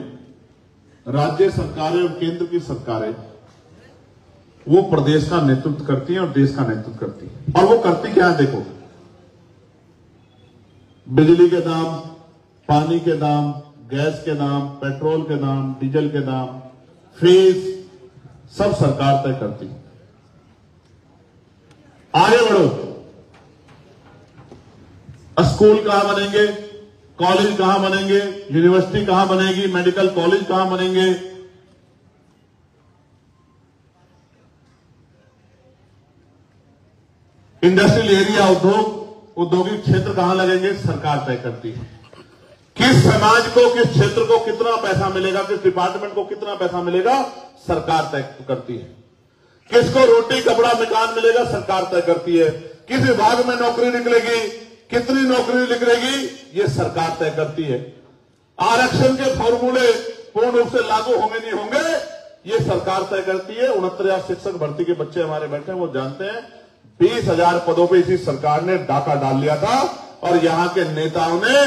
राज्य सरकारें और केंद्र की सरकारें वो प्रदेश का नेतृत्व करती हैं और देश का नेतृत्व करती हैं। और वो करती क्या है देखो, बिजली के दाम, पानी के दाम, गैस के दाम, पेट्रोल के दाम, डीजल के दाम, फीस सब सरकार तय करती है। आगे बढ़ो, स्कूल कहां बनेंगे, कॉलेज कहां बनेंगे, यूनिवर्सिटी कहां बनेगी, मेडिकल कॉलेज कहां बनेंगे, इंडस्ट्रियल एरिया, औद्योगिक क्षेत्र कहां लगेंगे, सरकार तय करती है। किस समाज को, किस क्षेत्र को कितना पैसा मिलेगा, किस डिपार्टमेंट को कितना पैसा मिलेगा, सरकार तय करती है। किसको रोटी कपड़ा मकान मिलेगा, सरकार तय करती है। किस विभाग में नौकरी निकलेगी, कितनी नौकरी निकलेगी, ये सरकार तय करती है। आरक्षण के फॉर्मूले पूर्ण रूप से लागू होंगे नहीं होंगे, ये सरकार तय करती है। 69 शिक्षक भर्ती के बच्चे हमारे बैठे हैं, वो जानते हैं 20,000 पदों पर इसी सरकार ने डाका डाल लिया था और यहां के नेताओं ने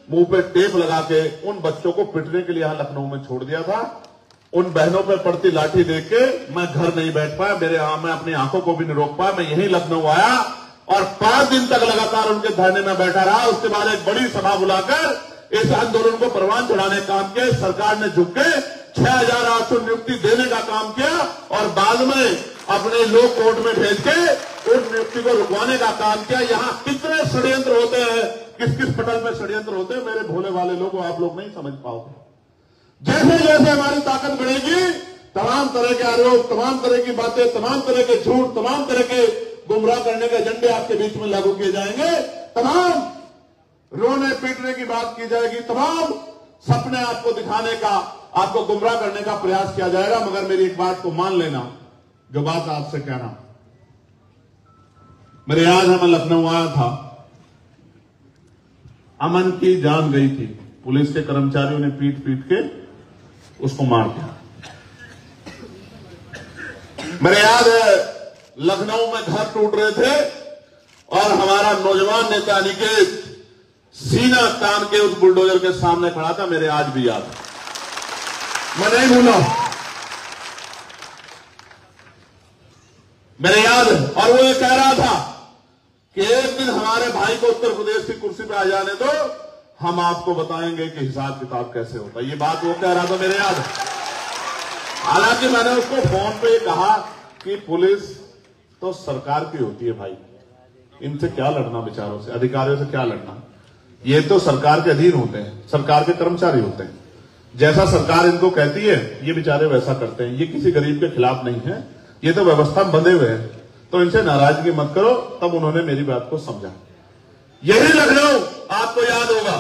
मुंह पे टेप लगा के उन बच्चों को पिटने के लिए यहां लखनऊ में छोड़ दिया था। उन बहनों पे पड़ती लाठी देख के मैं घर नहीं बैठ पाया, मैं अपनी आंखों को भी नहीं रोक पाया। मैं यहीं लखनऊ आया और 5 दिन तक लगातार उनके धरने में बैठा रहा। उसके बाद एक बड़ी सभा बुलाकर इस आंदोलन को परवान चढ़ाने का काम किया। सरकार ने झुक के 6,800 नियुक्ति देने का काम किया और बाद में अपने लोग कोर्ट में भेज के उस नियुक्ति को रुकवाने का काम किया। यहां कितने षड्यंत्र होते हैं, किस किस पटल में षड्यंत्र होते हैं, मेरे भोले वाले लोग आप लोग नहीं समझ पाओगे। जैसे जैसे हमारी ताकत बढ़ेगी, तमाम तरह के आरोप, तमाम तरह की बातें, तमाम तरह के झूठ, तमाम तरह के गुमराह करने के एजेंडे आपके बीच में लागू किए जाएंगे। तमाम रोने पीटने की बात की जाएगी, तमाम सपने आपको दिखाने का, आपको गुमराह करने का प्रयास किया जाएगा। मगर मेरी एक बात को मान लेना, जो बात आपसे कहना, मेरे याद है मैं लखनऊ आया था, अमन की जान गई थी, पुलिस के कर्मचारियों ने पीट पीट के उसको मार दिया। मेरे याद है लखनऊ में घर टूट रहे थे और हमारा नौजवान नेता अनिकेत सीना तान के उस बुलडोजर के सामने खड़ा था। मेरे आज भी याद है, मैं नहीं भूला, मेरे याद है। और वो ये कह रहा था कि एक दिन हमारे भाई को उत्तर प्रदेश की कुर्सी पे आ जाने दो, हम आपको बताएंगे कि हिसाब किताब कैसे होता है। ये बात वो कह रहा था, मेरे याद है। हालांकि मैंने उसको फोन पे कहा कि पुलिस तो सरकार की होती है भाई, इनसे क्या लड़ना, बेचारों से, अधिकारियों से क्या लड़ना, ये तो सरकार के अधीन होते हैं, सरकार के कर्मचारी होते हैं। जैसा सरकार इनको कहती है ये बेचारे वैसा करते हैं। ये किसी गरीब के खिलाफ नहीं है, ये तो व्यवस्था में बंधे हुए हैं। तो इनसे नाराजगी मत करो। तब उन्होंने मेरी बात को समझा। यही लखनऊ आपको याद होगा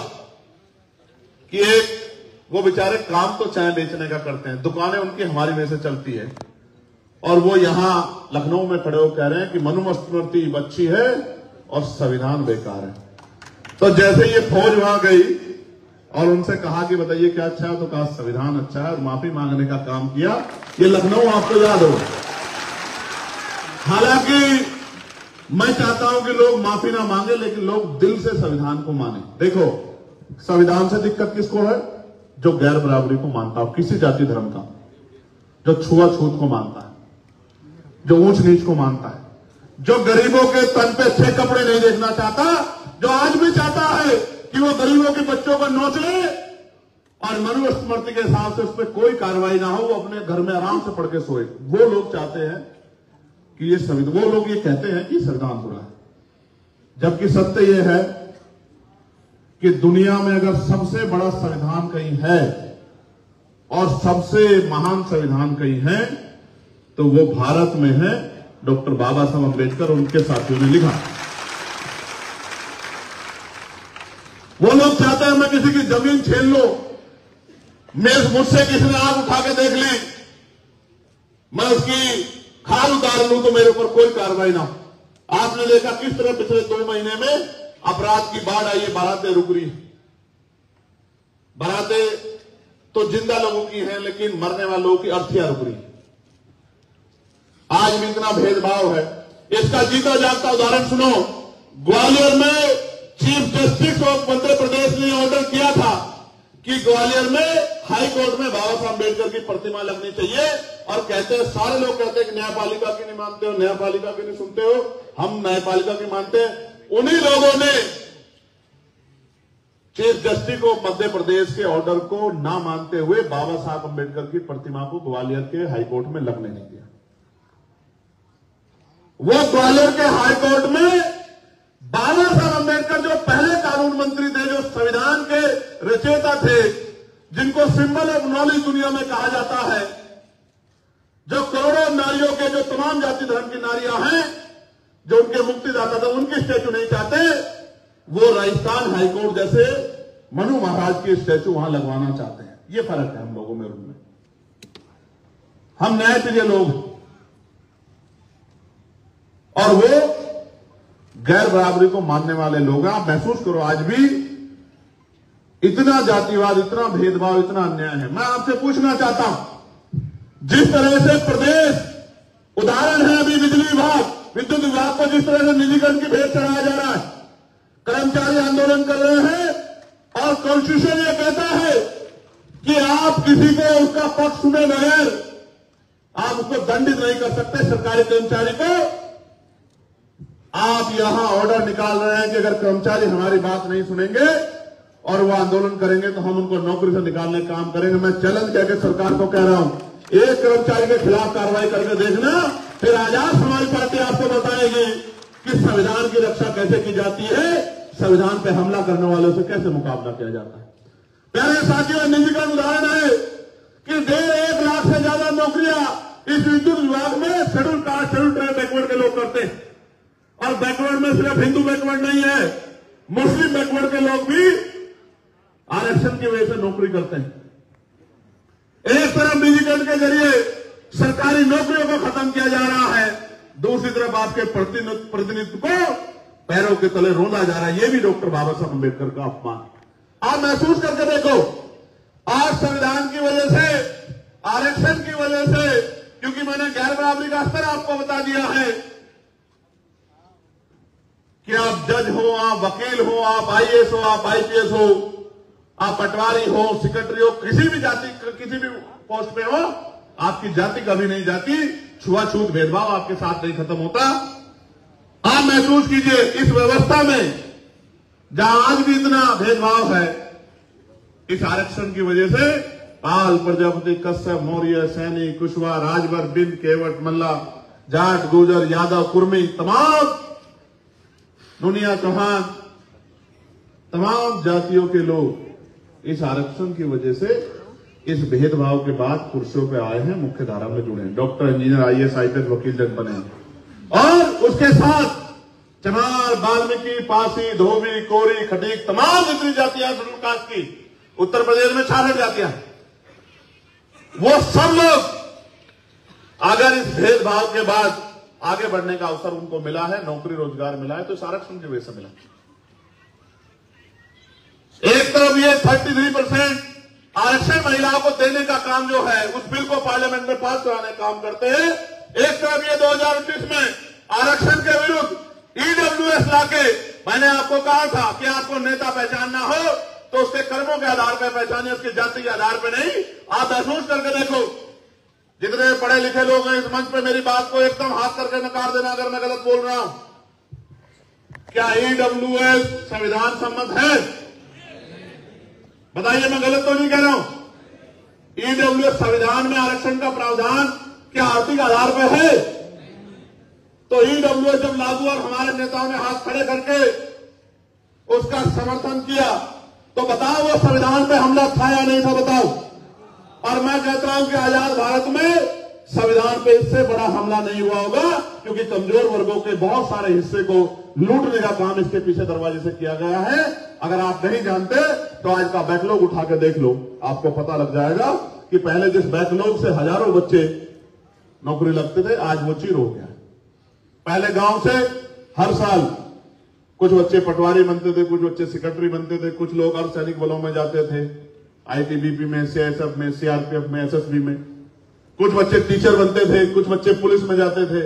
कि एक वो बेचारे काम तो चाय बेचने का करते हैं, दुकानें उनकी हमारी में से चलती है, और वो यहां लखनऊ में खड़े हो कह रहे हैं कि मनुस्मृति अच्छी है और संविधान बेकार है। तो जैसे ये फौज वहां गई और उनसे कहा कि बताइए क्या अच्छा है, तो कहा संविधान अच्छा है, और माफी मांगने का काम किया। ये लखनऊ आपको याद हो। हालांकि मैं चाहता हूं कि लोग माफी ना मांगे, लेकिन लोग दिल से संविधान को माने। देखो, संविधान से दिक्कत किसको है? जो गैर बराबरी को मानता हो, किसी जाति धर्म का, जो छुआछूत को मानता है, जो ऊंच नीच को मानता है, जो गरीबों के तन पे अच्छे कपड़े नहीं देखना चाहता, जो आज भी चाहता है कि वो गरीबों के बच्चों को नोच ले और मनुस्मृति के हिसाब से उस पर कोई कार्रवाई ना हो, वो अपने घर में आराम से पढ़ के सोए। वो लोग चाहते हैं कि ये संविधान, वो लोग ये कहते हैं कि संविधान बुरा है, जबकि सत्य ये है कि दुनिया में अगर सबसे बड़ा संविधान कहीं है और सबसे महान संविधान कहीं है तो वो भारत में है। डॉक्टर बाबा साहब अम्बेडकर, उनके साथियों ने लिखा। वो लोग चाहते हैं मैं किसी की जमीन छीन लो, मुझसे किसी ने आग उठा के देख ली, मैं उसकी खाल उतार लूं तो मेरे ऊपर कोई कार्रवाई ना हो। आपने देखा किस तरह पिछले 2 महीने में अपराध की बाढ़ आई है, बारातें रुक रही। बारातें तो जिंदा लोगों की हैं, लेकिन मरने वाले लोगों की अर्थियां रुक रही। आज भी इतना भेदभाव है। इसका जीता जागता उदाहरण सुनो। ग्वालियर में chief justice of Madhya Pradesh ने ऑर्डर किया था कि ग्वालियर में हाई कोर्ट में बाबा साहब अम्बेडकर की प्रतिमा लगनी चाहिए, और कहते हैं, सारे लोग कहते हैं कि न्यायपालिका की नहीं मानते हो, न्यायपालिका की नहीं सुनते हो, हम न्यायपालिका की मानते हैं। उन्हीं लोगों ने chief justice of Madhya Pradesh के ऑर्डर को ना मानते हुए बाबा साहब अम्बेडकर की प्रतिमा को ग्वालियर के हाईकोर्ट में लगने नहीं दिया। वो ग्वालियर के हाईकोर्ट में बाबा साहब अम्बेडकर, जो पहले कानून मंत्री थे, जो संविधान के रचयिता थे, जिनको सिंबल ऑफ नॉलेज दुनिया में कहा जाता है, जो करोड़ों नारियों के, जो तमाम जाति धर्म की नारियां हैं, जो उनके मुक्तिदाता थे, उनकी स्टैचू नहीं चाहते, वो राजस्थान हाईकोर्ट जैसे मनु महाराज की स्टैचू वहां लगवाना चाहते हैं। ये फर्क है हम लोगों में और उनमें। हम न्याय प्रिय लोग हैं, और वो गैर बराबरी को मानने वाले लोग हैं। आप महसूस करो, आज भी इतना जातिवाद, इतना भेदभाव, इतना अन्याय है। मैं आपसे पूछना चाहता हूं, जिस तरह से प्रदेश, उदाहरण है अभी बिजली विभाग, विद्युत विभाग को जिस तरह से निजीकरण की भेंट चढ़ाया जा रहा है, कर्मचारी आंदोलन कर रहे हैं, और कॉन्स्टिट्यूशन ये कहता है कि आप किसी को उसका पक्ष सुने बगैर आप उसको दंडित नहीं कर सकते। सरकारी कर्मचारी को आप यहां ऑर्डर निकाल रहे हैं कि अगर कर्मचारी हमारी बात नहीं सुनेंगे और वो आंदोलन करेंगे तो हम उनको नौकरी से निकालने का काम करेंगे। मैं चैलेंज करके सरकार को कह रहा हूं, एक कर्मचारी के खिलाफ कार्रवाई करके देखना, फिर आजाद समाज पार्टी आपको बताएगी कि संविधान की रक्षा कैसे की जाती है, संविधान पे हमला करने वालों से कैसे मुकाबला किया जाता है। प्यारे साथियों, निजीकरण उदाहरण है कि 1.5 लाख से ज्यादा नौकरियां इस विद्युत विभाग में schedule caste, schedule tribe, backward के लोग करते हैं। और बैकवर्ड में सिर्फ हिंदू बैकवर्ड नहीं है, मुस्लिम बैकवर्ड के लोग भी आरक्षण की वजह से नौकरी करते हैं। एक तरफ निजीकरण के जरिए सरकारी नौकरियों को खत्म किया जा रहा है, दूसरी तरफ आपके प्रतिनिधित्व को पैरों के तले रोंदा जा रहा है। यह भी डॉक्टर बाबा साहब अम्बेडकर का अपमान है। आप महसूस करके देखो, आज संविधान की वजह से, आरक्षण की वजह से, क्योंकि मैंने गैर बराबरी का स्तर आपको बता दिया है कि आप जज हो, आप वकील हो, आप आईएएस हो, आप आईपीएस हो, आप पटवारी हो, सेक्रेटरी हो, किसी भी जाति, किसी भी पोस्ट पे हो, आपकी जाति कभी नहीं जाती। छुआछूत भेदभाव आपके साथ नहीं खत्म होता। आप महसूस कीजिए, इस व्यवस्था में जहां आज भी इतना भेदभाव है, इस आरक्षण की वजह से पाल, प्रजापति, कश्यप, मौर्य, सैनी, कुशवाहा, राजभर, बिंद, केवट, मल्ला, जाट, गुर्जर, यादव, कुर्मी, तमाम दुनिया, चौहान, तमाम जातियों के लोग इस आरक्षण की वजह से, इस भेदभाव के बाद कुर्सियों पे आए हैं, मुख्य धारा में जुड़े हैं, डॉक्टर, इंजीनियर, आईएएस, आईपीएस, वकील जज बने हैं। और उसके साथ चमार, वाल्मीकि, पासी, धोबी, कोरी, खटीक, तमाम जितनी जातियां शेड्यूल कास्ट की उत्तर प्रदेश में 66 जातियां, वो सब लोग अगर इस भेदभाव के बाद आगे बढ़ने का अवसर उनको मिला है, नौकरी रोजगार मिला है, तो इस आरक्षण की वजह से मिला। एक तरफ ये 33% आरक्षण महिलाओं को देने का काम जो है उस बिल को पार्लियामेंट में पास कराने का काम करते हैं, एक तरफ ये 2019 में आरक्षण के विरुद्ध ईडब्ल्यूएस लाके, मैंने आपको कहा था कि आपको नेता पहचानना हो तो उसके कर्मों के आधार पर पहचानिए, उसकी जाति के आधार पर नहीं। आप महसूस करके देखो, जितने पढ़े लिखे लोग हैं इस मंच पे मेरी बात को एकदम हाथ करके नकार देना अगर मैं गलत बोल रहा हूं। क्या ईडब्ल्यूएस संविधान सम्मत है? बताइए, मैं गलत तो नहीं कह रहा हूं। ईडब्ल्यूएस संविधान में आरक्षण का प्रावधान क्या आर्थिक आधार पर है? तो ईडब्ल्यूएस जब लागू और हमारे नेताओं ने हाथ खड़े करके उसका समर्थन किया तो बताओ वो संविधान पे हमला था या नहीं था? बताओ। और मैं कहता हूं कि आजाद भारत में संविधान पे इससे बड़ा हमला नहीं हुआ होगा, क्योंकि कमजोर वर्गों के बहुत सारे हिस्से को लूटने का काम इसके पीछे दरवाजे से किया गया है। अगर आप नहीं जानते तो आज का बैकलॉग उठा के देख लो, आपको पता लग जाएगा कि पहले जिस बैकलॉग से हजारों बच्चे नौकरी लगते थे आज वो चीर हो गया। पहले गांव से हर साल कुछ बच्चे पटवारी बनते थे, कुछ बच्चे सेक्रेटरी बनते थे, कुछ लोग अर्धसैनिक बलों में जाते थे, आईटीबीपी में, सीआईएसएफ में, सीआरपीएफ में, एसएसबी में, कुछ बच्चे टीचर बनते थे, कुछ बच्चे पुलिस में जाते थे,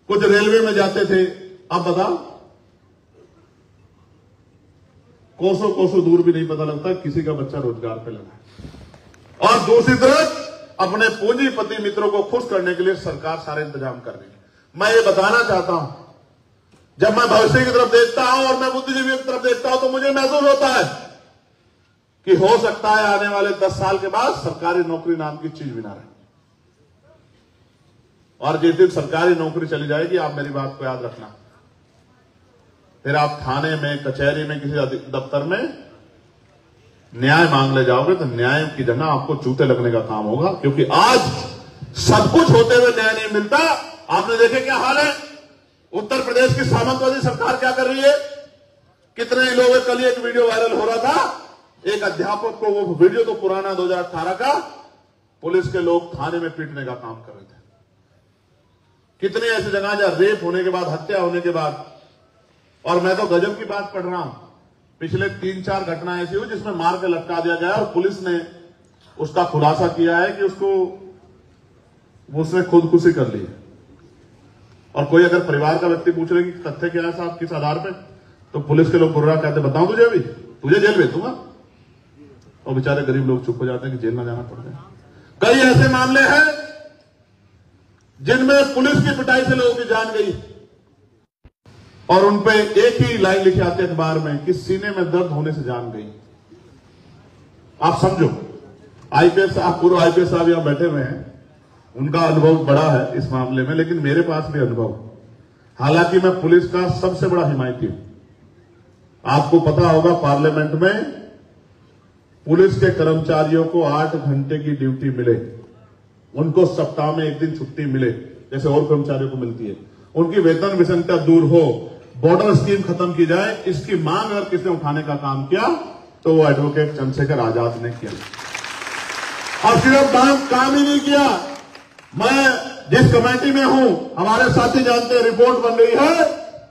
कुछ रेलवे में जाते थे। अब बताओ, कोसों कोसों दूर भी नहीं पता लगता किसी का बच्चा रोजगार पे लगा है। और दूसरी तरफ अपने पूंजीपति मित्रों को खुश करने के लिए सरकार सारे इंतजाम कर रही है। मैं ये बताना चाहता हूं, जब मैं भविष्य की तरफ देखता हूं और मैं बुद्धिजीवियों की तरफ देखता हूं तो मुझे महसूस होता है कि हो सकता है आने वाले 10 साल के बाद सरकारी नौकरी नाम की चीज भी ना रहे। और जिस दिन सरकारी नौकरी चली जाएगी, आप मेरी बात को याद रखना, फिर आप थाने में, कचहरी में, किसी दफ्तर में न्याय मांग ले जाओगे तो न्याय की जगह आपको जूते लगने का काम होगा, क्योंकि आज सब कुछ होते हुए न्याय नहीं मिलता। आपने देखे क्या हाल है उत्तर प्रदेश की सामंतवादी सरकार क्या कर रही है? कितने लोगों, कल एक वीडियो वायरल हो रहा था, एक अध्यापक को, वो वीडियो तो पुराना 2018 का, पुलिस के लोग थाने में पीटने का काम कर रहे थे। कितने ऐसी जगह जहां रेप होने के बाद, हत्या होने के बाद, और मैं तो गजब की बात पढ़ रहा हूं, पिछले 3-4 घटनाएं ऐसी हुई जिसमें मार के लटका दिया गया और पुलिस ने उसका खुलासा किया है कि उसने खुदकुशी कर ली। और कोई अगर परिवार का व्यक्ति पूछ रहे कि तथ्य क्या है साहब, किस आधार पे, तो पुलिस के लोग गुर्रा कहते बताऊं तुझे, अभी तुझे जेल भेज दूंगा। और बेचारे गरीब लोग चुप हो जाते हैं कि जेल ना जाना पड़ जाए। कई ऐसे मामले हैं जिनमें पुलिस की पिटाई से लोगों की जान गई और उनपे एक ही लाइन लिखी आती है अखबार में कि सीने में दर्द होने से जान गई। आप समझो, आईपीएस साहब, पूर्व आईपीएस साहब यहां बैठे हुए हैं, उनका अनुभव बड़ा है इस मामले में, लेकिन मेरे पास भी अनुभव, हालांकि मैं पुलिस का सबसे बड़ा हिमायती हूं। आपको पता होगा पार्लियामेंट में पुलिस के कर्मचारियों को 8 घंटे की ड्यूटी मिले, उनको सप्ताह में 1 दिन छुट्टी मिले जैसे और कर्मचारियों को मिलती है, उनकी वेतन विसंगतता दूर हो, बॉर्डर स्कीम खत्म की जाए, इसकी मांग अगर किसने उठाने का काम किया तो वो एडवोकेट चंद्रशेखर आजाद ने किया। और सिर्फ काम ही नहीं किया, मैं जिस कमेटी में हूं, हमारे साथी जानते हैं, रिपोर्ट बन रही है,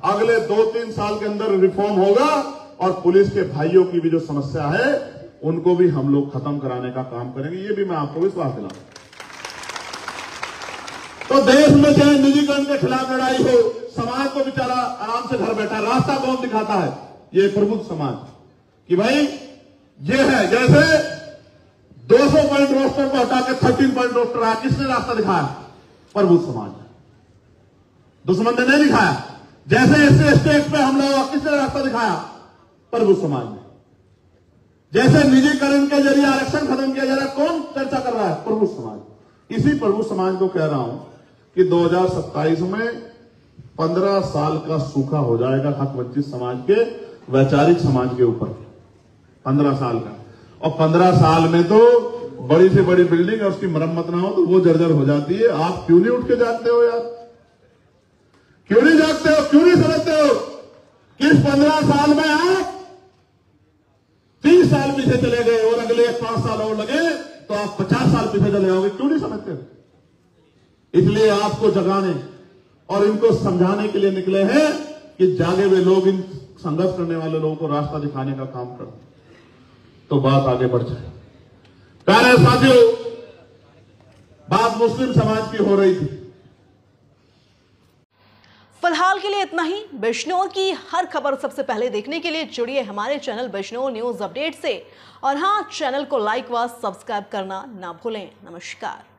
अगले 2-3 साल के अंदर रिफॉर्म होगा और पुलिस के भाइयों की भी जो समस्या है उनको भी हम लोग खत्म कराने का काम करेंगे, ये भी मैं आपको विश्वास दिलाऊं। तो देश में चाहे निजीकरण के खिलाफ लड़ाई हो, समाज को बेचारा आराम से घर बैठा, रास्ता कौन दिखाता है? ये प्रबुद्ध समाज, कि भाई ये है, जैसे 200 पॉइंट रोस्टर को हटा के 13 पॉइंट रोस्टर आया, किसने रास्ता दिखाया? प्रबुद्ध समाज, दुश्मन ने नहीं दिखाया। जैसे इससे स्टेट पे हमला हुआ, किसने रास्ता दिखाया? प्रबुद्ध समाज ने। जैसे निजीकरण के जरिए आरक्षण खत्म किया जा रहा है, कौन चर्चा कर रहा है? प्रबुद्ध समाज। इसी प्रबुद्ध समाज को कह रहा हूं कि 2027 में 15 साल का सूखा हो जाएगा हक वंचित समाज के, वैचारिक समाज के ऊपर, 15 साल का। और 15 साल में तो बड़ी से बड़ी बिल्डिंग है, उसकी मरम्मत ना हो तो वो जर्जर हो जाती है। आप क्यों नहीं उठ के जागते हो यार? क्यों नहीं जागते हो? क्यों नहीं समझते हो कि इस 15 साल में आप 30 साल पीछे चले गए और अगले 5 साल और लगे तो आप 50 साल पीछे चले जाओगे? क्यों नहीं समझते? इसलिए आपको जगाने और इनको समझाने के लिए निकले हैं कि जागे हुए लोग इन संघर्ष करने वाले लोगों को रास्ता दिखाने का काम करें, तो बात आगे बढ़ जाए। प्यारे साथियों, बात मुस्लिम समाज की हो रही थी। फिलहाल के लिए इतना ही। बिजनौर की हर खबर सबसे पहले देखने के लिए जुड़िए हमारे चैनल बिजनौर न्यूज अपडेट से। और हाँ, चैनल को लाइक व सब्सक्राइब करना ना भूलें। नमस्कार।